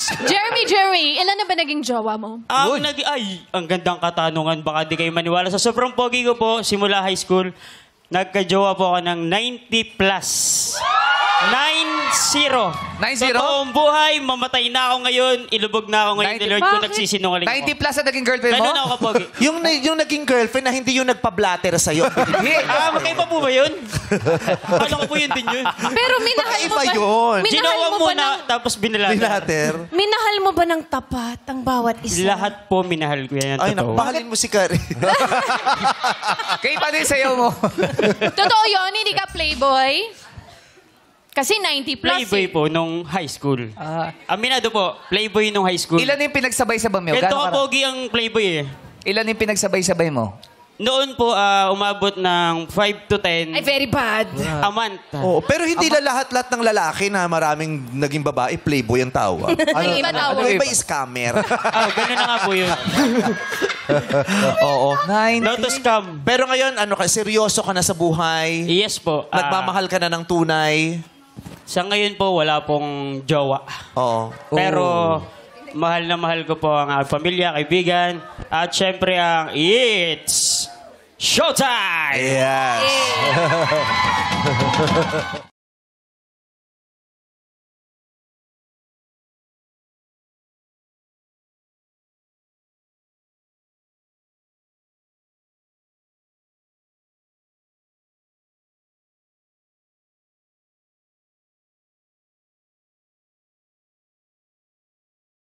Jeremy, ilan na ba naging jowa mo? Ang gandang katanungan. Baka di kayo maniwala. Sa sobrang pogi ko po, simula high school, nagka-jowa po ako ng 90 plus. 90. 90? Totoong buhay, mamatay na ako ngayon, ilubog na ako ngayon. 90? Lord ko Bakit? nagsisinungaling 90 plus na naging girlfriend mo? Ganun ako kapogi. Yung naging girlfriend na hindi yung nagpa-blatter sa'yo. Magkaiba po ba yun? Akala ko po yun din yun. Pero minahal mo Iba ba? yun. Minahal Ginawa mo ba muna, ng, tapos binilata. Blatter. minahal mo ba ng tapat ang bawat isa? Lahat po minahal ko yan. Ay, Totoo. napahalin mo si Karen. Kayo pa din sayo mo. Totoo yun, hindi ka playboy? Kasi 90 plus Playboy po nung high school. Aminado po, playboy nung high school. Ilan yung pinagsabay-sabay mo? Ito Gano'n ka pogi ang playboy eh. Ilan yung pinagsabay-sabay mo? Noon po, umabot ng 5 to 10 Ay, very bad. a month. Oo, pero hindi lahat ng lalaki na maraming naging babae, playboy ang tawag. Ang iba tawag. Ano iba scammer? Ganun na nga po yun. Oo. 90. Lotus Scam. Pero ngayon, seryoso ka na sa buhay? Yes po. Nagmamahal ka na ng tunay? Sa ngayon po, wala pong jowa. Oo. Pero mahal na mahal ko po ang pamilya, kaibigan, at syempre ang It's Showtime! Yes.